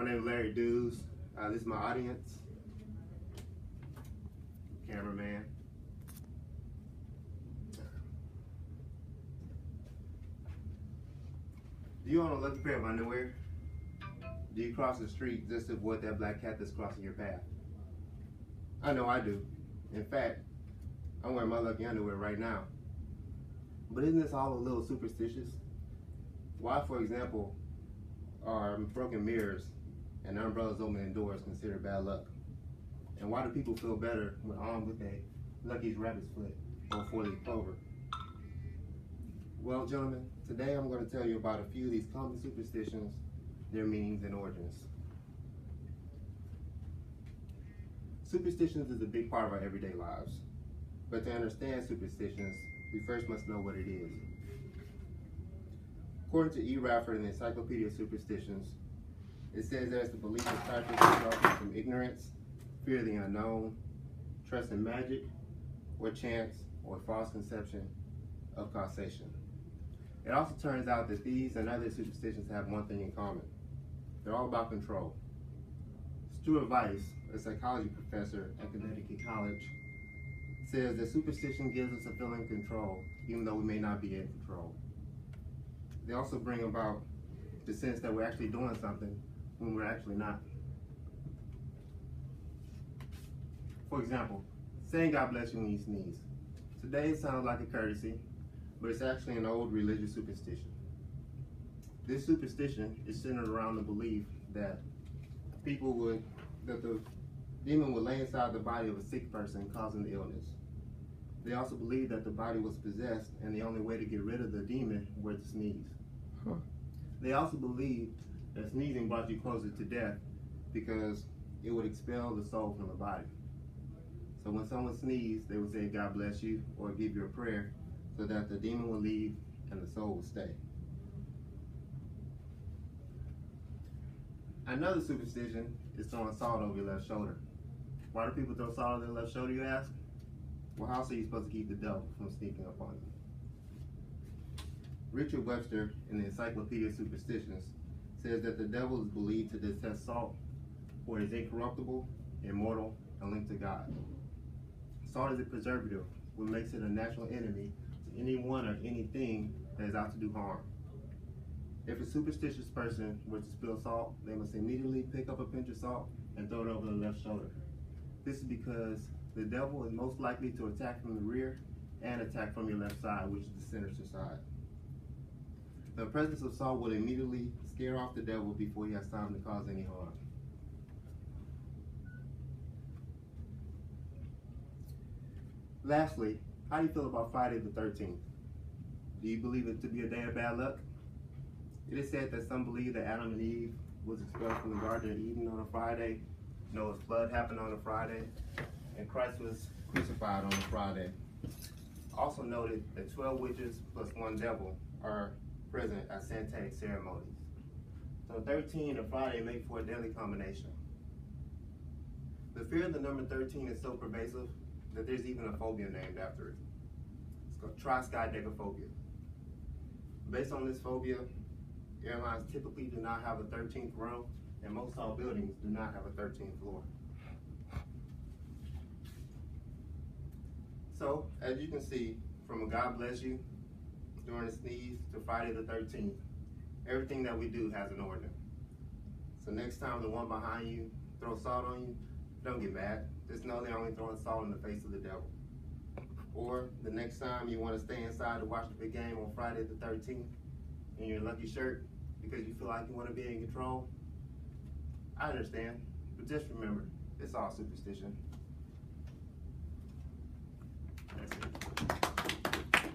My name is Larry Dews. This is my audience. Cameraman. Do you own a lucky pair of underwear? Do you cross the street just to avoid that black cat that's crossing your path? I know I do. In fact, I'm wearing my lucky underwear right now. But isn't this all a little superstitious? Why, for example, are broken mirrors and umbrellas opening doors considered bad luck? And why do people feel better when armed with a Lucky's rabbit's foot or four-leaf clover? Well, gentlemen, today I'm going to tell you about a few of these common superstitions, their meanings and origins. Superstitions is a big part of our everyday lives. But to understand superstitions, we first must know what it is. According to E. Rafford in the Encyclopedia of Superstitions, it says that it's the belief of practice resulting from ignorance, fear of the unknown, trust in magic, or chance, or false conception of causation. It also turns out that these and other superstitions have one thing in common. They're all about control. Stuart Weiss, a psychology professor at Connecticut College, says that superstition gives us a feeling of control, even though we may not be in control. They also bring about the sense that we're actually doing something when we're actually not. For example, saying God bless you when you sneeze. Today it sounds like a courtesy, but it's actually an old religious superstition. This superstition is centered around the belief that the demon would lay inside the body of a sick person, causing the illness. They also believed that the body was possessed, and the only way to get rid of the demon was to sneeze. They also believed that sneezing brought you closer to death because it would expel the soul from the body. So when someone sneezed, they would say, God bless you, or give you a prayer so that the demon would leave and the soul would stay. Another superstition is throwing salt over your left shoulder. Why do people throw salt over their left shoulder, you ask? Well, how else are you supposed to keep the devil from sneaking up on you? Richard Webster in the Encyclopedia of Superstitions says that the devil is believed to detest salt, for it is incorruptible, immortal, and linked to God. Salt is a preservative, which makes it a natural enemy to anyone or anything that is out to do harm. If a superstitious person were to spill salt, they must immediately pick up a pinch of salt and throw it over the left shoulder. This is because the devil is most likely to attack from the rear and attack from your left side, which is the sinister side. The presence of salt will immediately scare off the devil before he has time to cause any harm. Lastly, how do you feel about Friday the 13th? Do you believe it to be a day of bad luck? It is said that some believe that Adam and Eve was expelled from the Garden of Eden on a Friday, Noah's flood happened on a Friday, and Christ was crucified on a Friday. Also noted that 12 witches plus one devil are present at Satanic ceremonies. So 13 and Friday make for a deadly combination. The fear of the number 13 is so pervasive that there's even a phobia named after it. It's called triskaidekaphobia. Based on this phobia, airlines typically do not have a 13th row, and most tall buildings do not have a 13th floor. So, as you can see, from a God bless you during a sneeze to Friday the 13th, everything that we do has an order. So next time the one behind you throws salt on you, don't get mad. Just know they're only throwing salt in the face of the devil. Or the next time you want to stay inside to watch the big game on Friday the 13th in your lucky shirt because you feel like you want to be in control, I understand, but just remember, it's all superstition. That's it.